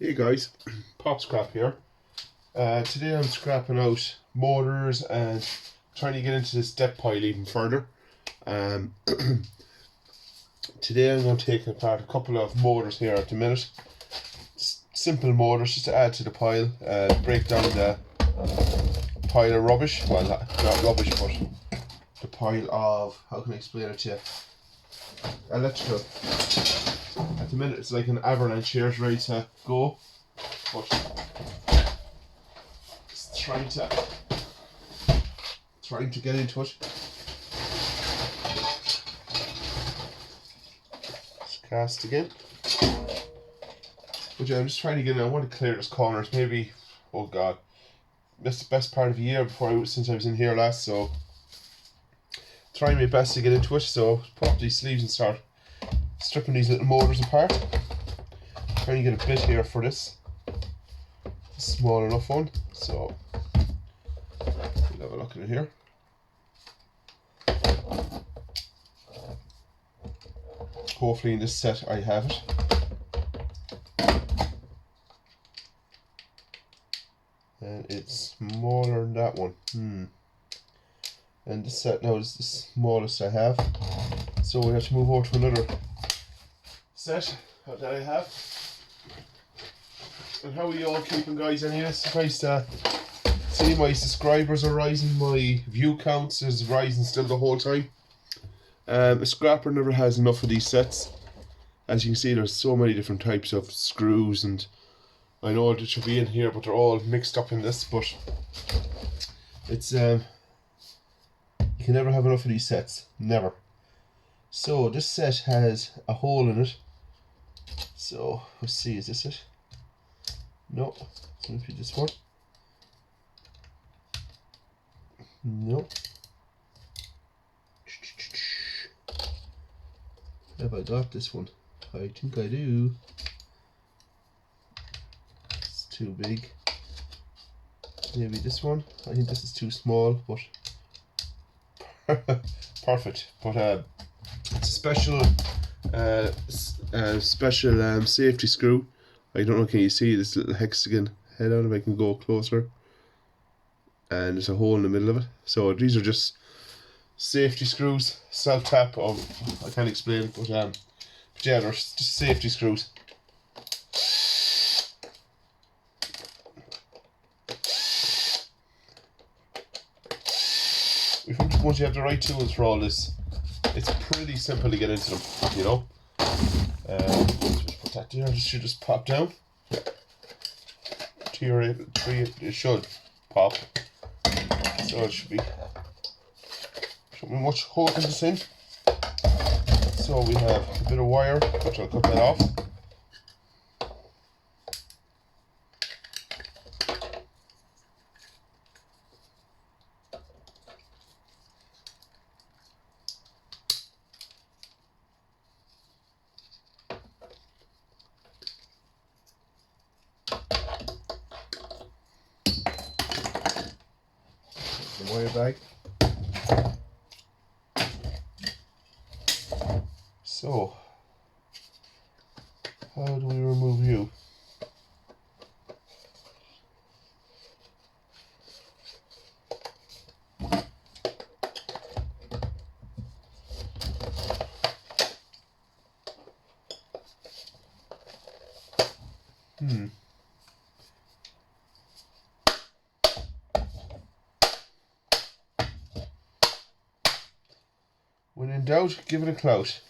Hey guys, Pop Scrap here. Today I'm scrapping out motors and trying to get into this depth pile even further. Um, Today I'm going to take apart a couple of motors here at the minute. Simple motors just to add to the pile, break down the pile of rubbish. Well, not rubbish, but the pile of, how can I explain it to you? Electrical. At the minute it's like an avalanche here, it's ready to go, but it's trying to get into it. Just cast again. But yeah, I'm just trying to get in. I want to clear this corners. Maybe, oh god, that's the best part of a year since I was in here last. So trying my best to get into it. So put up these sleeves and start stripping these little motors apart. Trying to get a bit here for this. Small enough one. So we'll have a look at it here. Hopefully in this set I have it. And it's smaller than that one. And this set now is the smallest I have. So we have to move over to another set that I have. And how are you all keeping, guys? Anyway, it's nice to see my subscribers are rising, my view counts is rising still the whole time. A scrapper never has enough of these sets. As you can see, there's so many different types of screws, and I know they should be in here, but they're all mixed up in this. But it's you can never have enough of these sets, never. So this set has a hole in it. So let's see, is this it? No, it's going to be this one. No. Have I got this one? I think I do. It's too big. Maybe this one. I think this is too small, but perfect. But it's a special safety screw. I don't know, can you see this little hexagon head on? If I can go closer. And there's a hole in the middle of it. So these are just safety screws, self tap. I can't explain it, but yeah, they're just safety screws. I think once you have the right tools for all this, it's pretty simple to get into them, you know. Just put that there. This should just pop down. It should pop. So it shouldn't be much holding this in. So we have a bit of wire, which I'll cut that off. The wire bag. So, how do we remove you? When in doubt, give it a clout.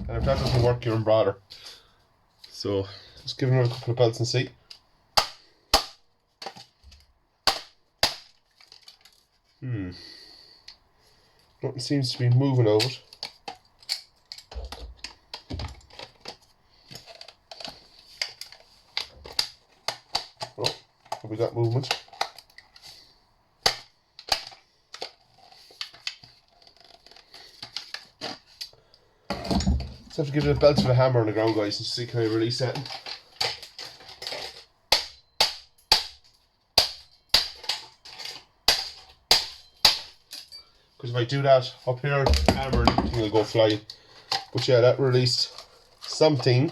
And if that doesn't work, you're in bother. So, let's give it another couple of belts and see. Nothing seems to be moving over it. Oh, have we got movement? Just have to give it a belt with a hammer on the ground, guys, and see can I release that. Because if I do that up here, hammer, and everything will go flying. But yeah, that released something.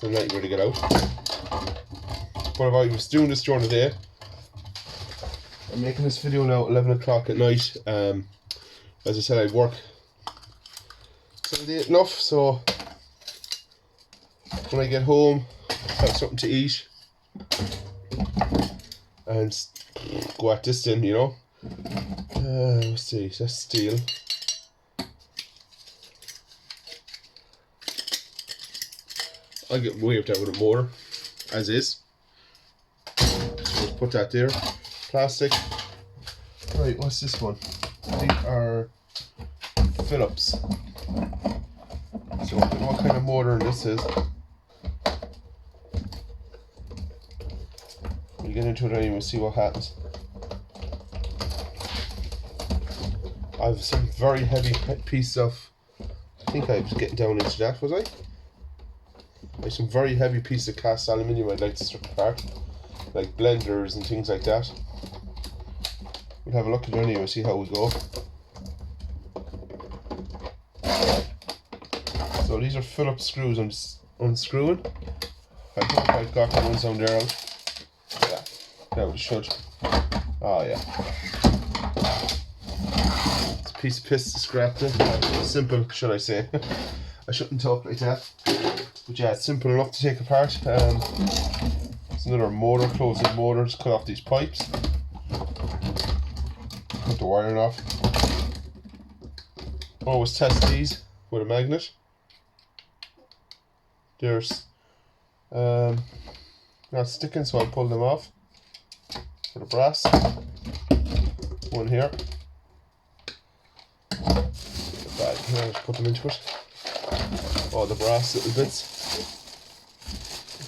a nightmare to get out. But if I was doing this during the day, I'm making this video now at 11 o'clock at night. As I said, I work till late enough, so when I get home, have something to eat and go at this then, you know. Let's see, that's steel. I'll get away with that with a motor, as is. So put that there. Plastic. Right, what's this one? These are Phillips. So I don't know what kind of motor this is. We'll get into it anyway and see what happens. I have some very heavy piece of, I think I was getting down into that, was I? I have some very heavy piece of cast aluminium I'd like to strip apart, like blenders and things like that. We'll have a look at it anyway and see how we go. So these are Phillips screws I'm just unscrewing. I hope I've got the ones down there out. Yeah, that would should. Oh yeah. It's a piece of piss to scrap then. Simple, should I say. I shouldn't talk like that. But yeah, it's simple enough to take apart. It's another motor, closed-in motor, just cut off these pipes. Put the wiring off. Always test these with a magnet. There's not sticking, so I'll pull them off. For the brass. One here. The bag here, let's put them into it. All the brass little bits.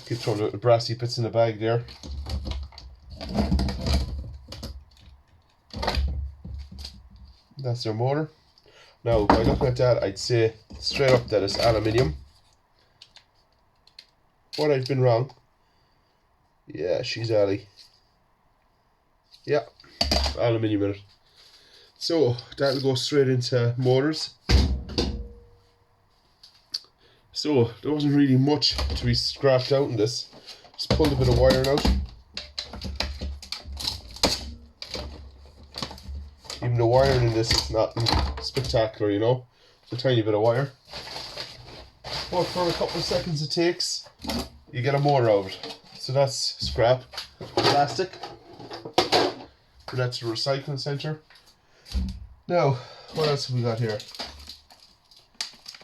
Keep throwing the little brassy bits in the bag there. That's their motor. Now, by looking at that, I'd say straight up that it's aluminium. What, I've been wrong? Yeah, she's Ali. Yeah, aluminium in it. So that'll go straight into motors. So there wasn't really much to be scrapped out in this. Just pulled a bit of wiring out. Even the wiring in this is not spectacular, you know. It's a tiny bit of wire. But for a couple of seconds it takes, you get a motor out of it. So that's scrap. Plastic. And that's the recycling centre. Now, what else have we got here?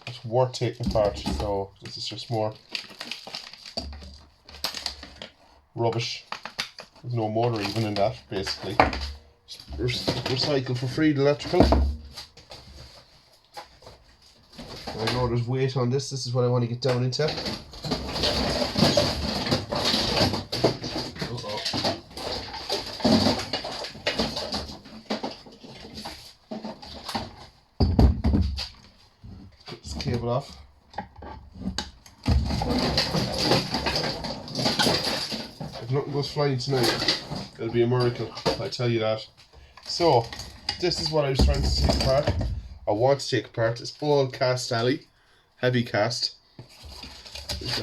It's worth taking apart, so this is just more rubbish. There's no motor even in that, basically. Recycle for free, the electrical. I know there's weight on this. This is what I want to get down into. Put this cable off. If nothing goes flying tonight, it'll be a miracle, I tell you that. So, this is what I was trying to take apart. I want to take apart. It's all cast alley, heavy cast.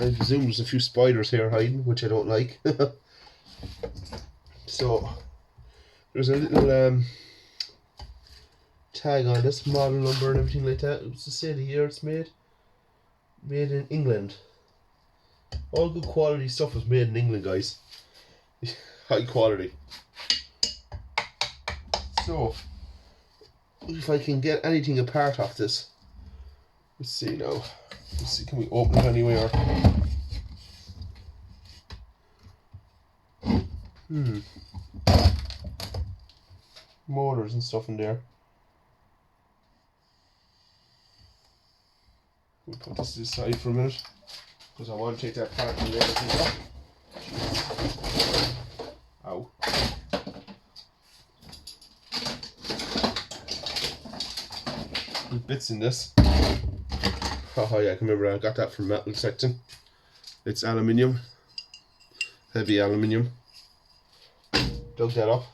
I presume there's a few spiders here hiding, which I don't like. So, there's a little tag on this, model number and everything like that. It's to say the year it's made. Made in England. All good quality stuff is made in England, guys. High quality. So, if I can get anything apart off this, let's see now. Let's see, can we open it anywhere? Motors and stuff in there. We'll put this to the side for a minute because I want to take that part and everything off. Ow. Bits in this. Oh yeah, I can remember I got that from metal section. It's aluminium, heavy aluminium. Dug that up.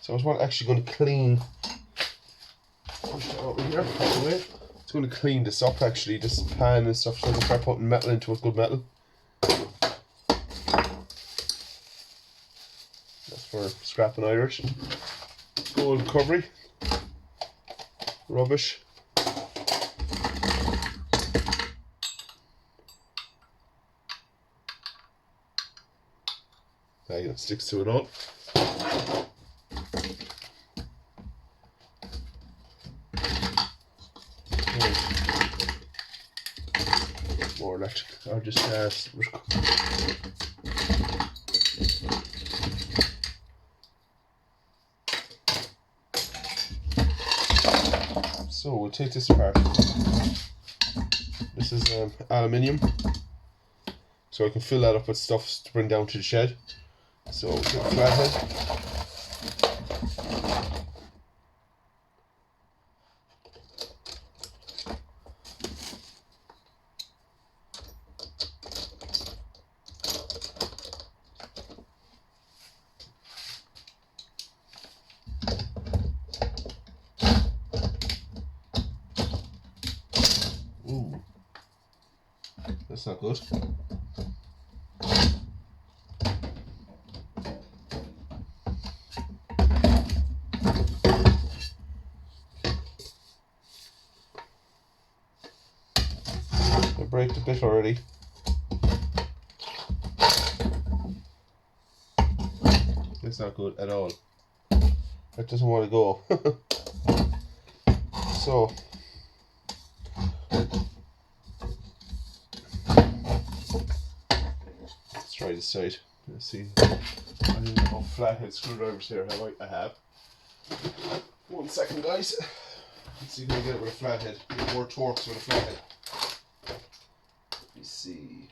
So I was actually going to clean. Push that over here, out the way. It's going to clean this up actually, this pan and stuff, so I can start putting metal into it, good metal. That's for scrapping Irish. Gold recovery. Rubbish. There you go, sticks to it all. More electric, or just so we'll take this apart. This is aluminium, so I can fill that up with stuff to bring down to the shed. So we'll take a flathead. Ooh, that's not good. I break the bit already. It's not good at all. It doesn't want to go. So let's try this side. Let's see. I don't know how flathead screwdrivers here have I have. 1 second, guys. Let's see if we can get it with a flathead. Get more torques with a flathead. Let me see.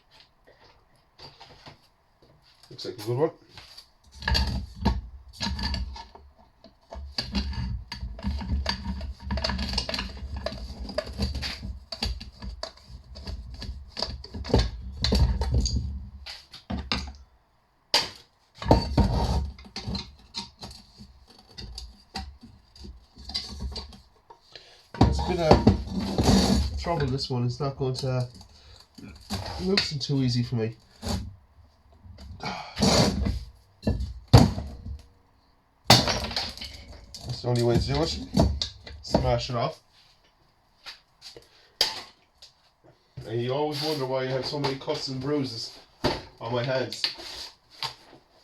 Looks like a good one. It's a bit of trouble, this one. It's not going to loosen too easy for me. That's the only way to do it. Smash it off. And you always wonder why you have so many cuts and bruises on my hands.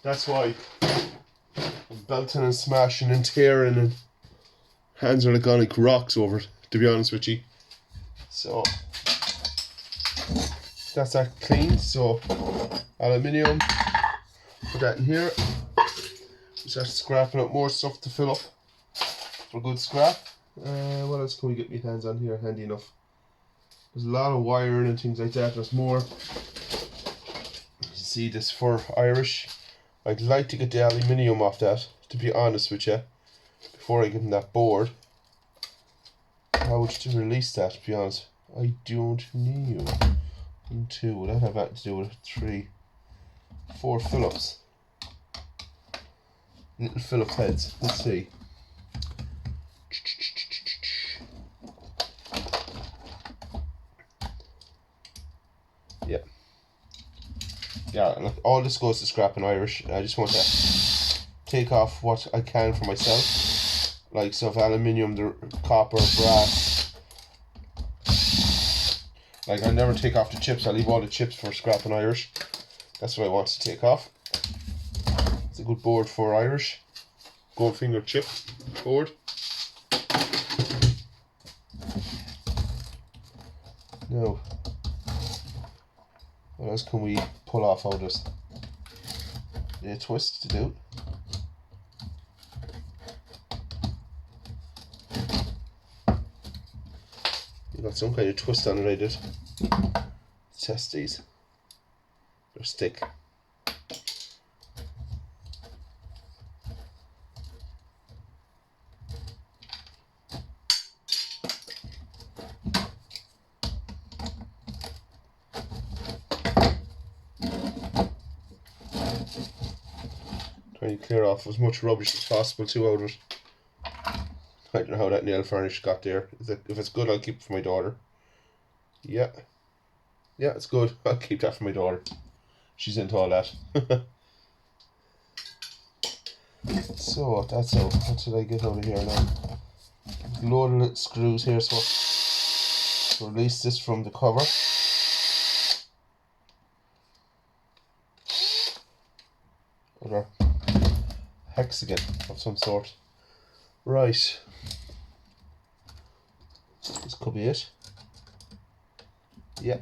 That's why I'm belting and smashing and tearing, and hands are like rocks over it, to be honest with you. So that's that clean. So aluminium, put that in here. Start scrapping up more stuff to fill up for good scrap. What else can we get my hands on here handy enough? There's a lot of wiring and things like that. There's more. You see this for Irish. I'd like to get the aluminium off that, to be honest with you, before I give them that board. How would you release that, to be honest? I don't know. 1, 2, would that have that to do with 3, 4 Phillips? Little Phillips heads. Let's see. Yeah. Yeah, look, all this goes to scrap in Irish. I just want to take off what I can for myself. Like stuff, aluminium, the copper, brass. Like I never take off the chips. I leave all the chips for scrap in Irish. That's what I want to take off. It's a good board for Irish. Goldfinger chip board. Now, what else can we pull off out of this? A twist to do. You got some kind of twist on it, I did. Test these. They're stick. Trying to clear off as much rubbish as possible too out of it. I don't know how that nail varnish got there. If it's good, I'll keep it for my daughter. Yeah. Yeah, it's good. I'll keep that for my daughter. She's into all that. So, that's out. What did I get out of here now? Load of little screws here, so to release this from the cover. Or hexagon of some sort. Right. This could be it. Yeah.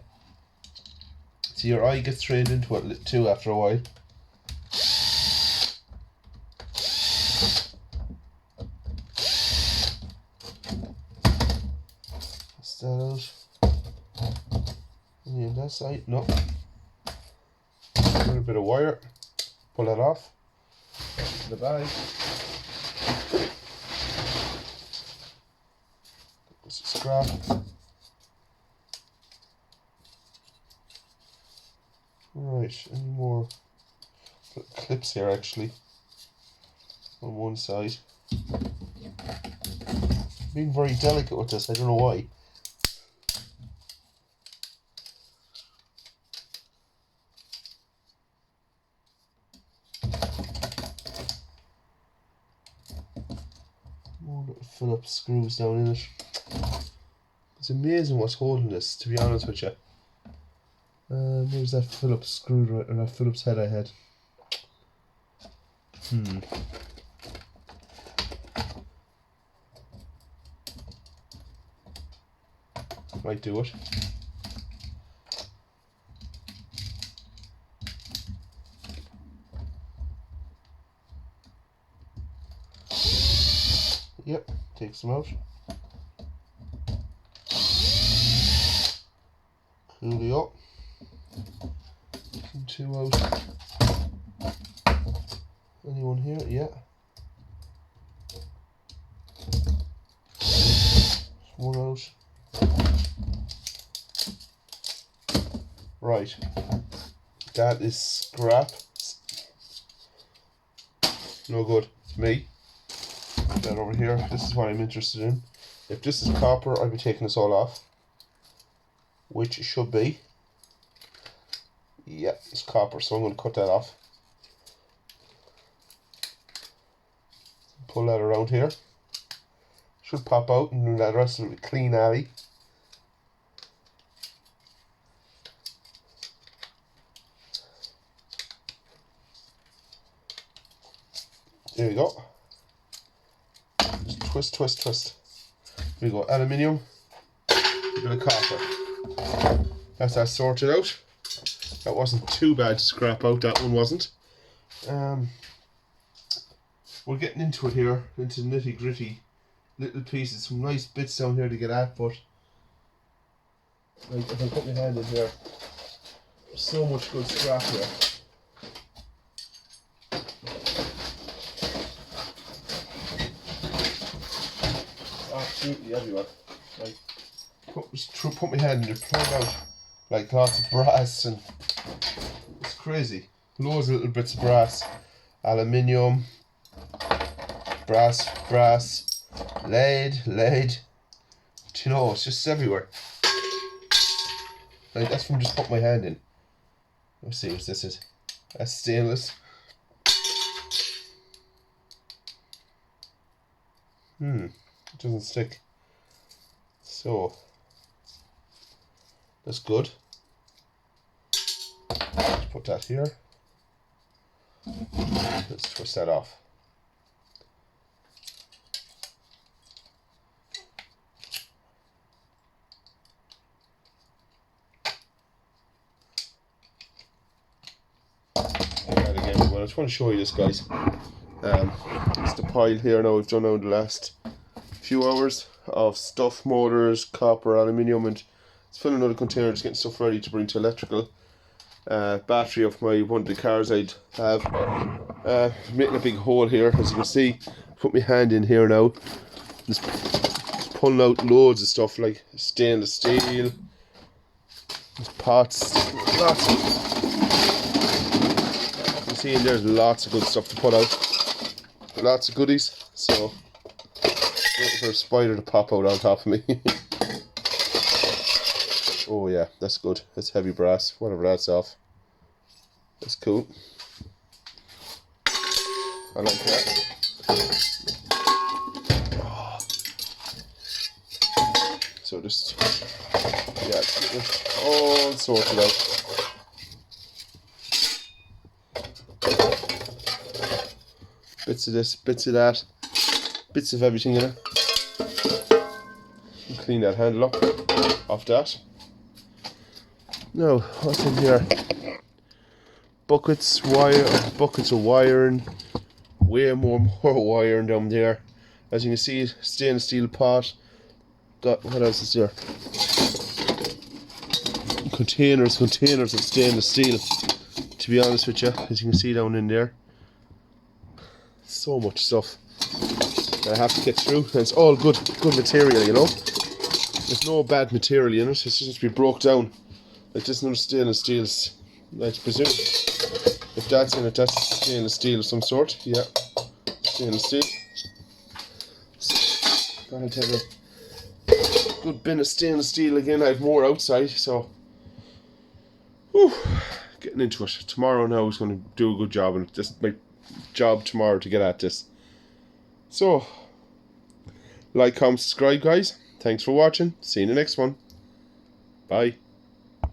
So your eye gets trained into it too after a while. That's that out. Any on that side? No. A little bit of wire. Pull that off. The bag. There's a scrap. Right, any more clips here actually on one side. Being very delicate with this, I don't know why. More little Phillips screws down in it. It's amazing what's holding this, to be honest with you. Where's that Phillips screw, or that Phillips head I had? Might do it. Yep, takes them out. Coolly up. Two out. Anyone here? Yeah. One out. Right. That is scrap. No good to me. Put that over here. This is what I'm interested in. If this is copper, I'll be taking this all off. Which it should be. Yeah, it's copper, so I'm going to cut that off. Pull that around here. Should pop out, and the rest of it clean alley. There we go. Just twist, twist, twist. There we go. Aluminium. A bit of copper. That's that sorted out. That wasn't too bad to scrap out, that one wasn't. We're getting into it here, into nitty gritty little pieces, some nice bits down here to get at, but like if I put my hand in here, there's so much good scrap here. Absolutely everywhere. Like put my hand in there, pull out like lots of brass, and it's crazy. Loads of little bits of brass, aluminium, brass, lead. Do you know, it's just everywhere. Like that's from just putting my hand in. Let's see what this is. That's stainless. It doesn't stick. So that's good. Let's put that here. Let's twist that off. That again. Well, I just want to show you this, guys. It's the pile here now. I've done out the last few hours of stuff, motors, copper, aluminium, and it's filling another container, just getting stuff ready to bring to electrical. Battery of one of the cars I'd have. Making a big hole here, as you can see. Put my hand in here now. Just pulling out loads of stuff like stainless steel, pots, lots of. You can see in there's lots of good stuff to put out. Lots of goodies. So Waiting for a spider to pop out on top of me. Oh yeah, that's good. That's heavy brass. Whatever that's off. That's cool. I like that. So just, yeah, all sorted out. Bits of this, bits of that, bits of everything in it. And clean that handle up off that. Now, what's in here? Buckets of wiring, way more wiring down there. As you can see, stainless steel pot. Got, what else is there? Containers of stainless steel. To be honest with you, as you can see down in there, so much stuff that I have to get through. And it's all good material, you know. There's no bad material in it. It's just be broke down. Like this, another stainless steel. I presume if that's in it, that's stainless steel of some sort. Yeah, stainless steel. Gotta take a good bin of stainless steel again. I have more outside, so whew, getting into it. Tomorrow now is going to do a good job, and this is my job tomorrow to get at this. So, like, comment, subscribe, guys. Thanks for watching. See you in the next one. Bye.